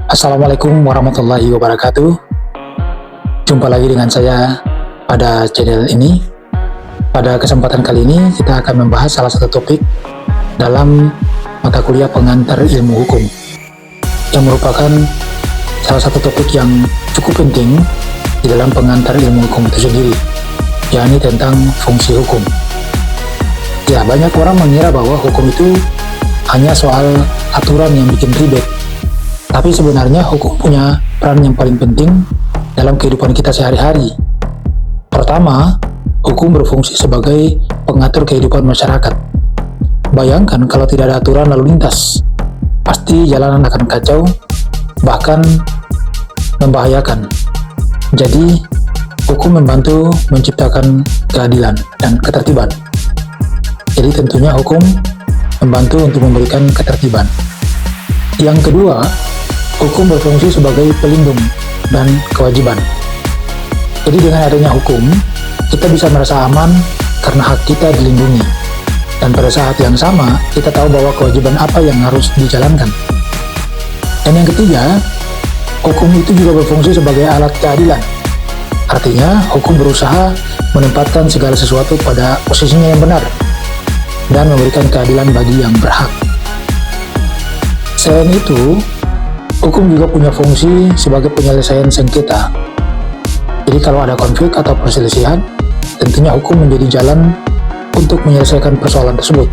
Assalamualaikum warahmatullahi wabarakatuh. Jumpa lagi dengan saya pada channel ini. Pada kesempatan kali ini kita akan membahas salah satu topik dalam mata kuliah pengantar ilmu hukum, yang merupakan salah satu topik yang cukup penting di dalam pengantar ilmu hukum itu sendiri, yakni tentang fungsi hukum. Ya, banyak orang mengira bahwa hukum itu hanya soal aturan yang bikin ribet. Tapi sebenarnya hukum punya peran yang paling penting dalam kehidupan kita sehari-hari. Pertama, hukum berfungsi sebagai pengatur kehidupan masyarakat. Bayangkan kalau tidak ada aturan lalu lintas, pasti jalanan akan kacau, bahkan membahayakan. Jadi, hukum membantu menciptakan keadilan dan ketertiban. Jadi tentunya hukum membantu untuk memberikan ketertiban. Yang kedua, hukum berfungsi sebagai pelindung dan kewajiban. Jadi dengan adanya hukum, kita bisa merasa aman karena hak kita dilindungi. Dan pada saat yang sama, kita tahu bahwa kewajiban apa yang harus dijalankan. Dan yang ketiga, hukum itu juga berfungsi sebagai alat keadilan. Artinya, hukum berusaha menempatkan segala sesuatu pada posisinya yang benar dan memberikan keadilan bagi yang berhak. Selain itu, hukum juga punya fungsi sebagai penyelesaian sengketa. Jadi kalau ada konflik atau perselisihan, tentunya hukum menjadi jalan untuk menyelesaikan persoalan tersebut.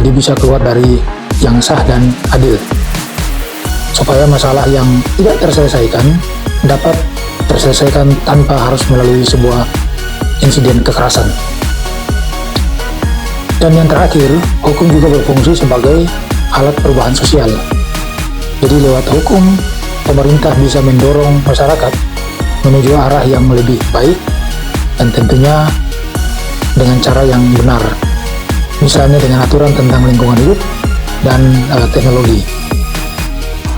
Jadi bisa keluar dari yang sah dan adil, supaya masalah yang tidak terselesaikan dapat terselesaikan tanpa harus melalui sebuah insiden kekerasan. Dan yang terakhir, hukum juga berfungsi sebagai alat perubahan sosial. Jadi lewat hukum, pemerintah bisa mendorong masyarakat menuju arah yang lebih baik dan tentunya dengan cara yang benar. Misalnya dengan aturan tentang lingkungan hidup dan teknologi.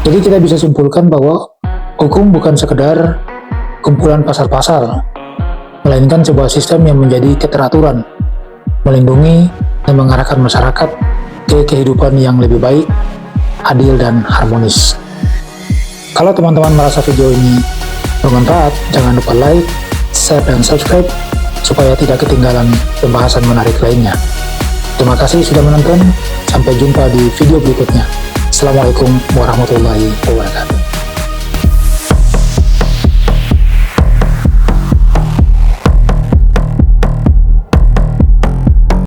Jadi kita bisa simpulkan bahwa hukum bukan sekedar kumpulan pasal-pasal, melainkan sebuah sistem yang menjadi keteraturan, melindungi dan mengarahkan masyarakat ke kehidupan yang lebih baik, adil, dan harmonis. Kalau teman-teman merasa video ini bermanfaat, jangan lupa like, share, dan subscribe supaya tidak ketinggalan pembahasan menarik lainnya. Terima kasih sudah menonton, sampai jumpa di video berikutnya. Assalamualaikum warahmatullahi wabarakatuh.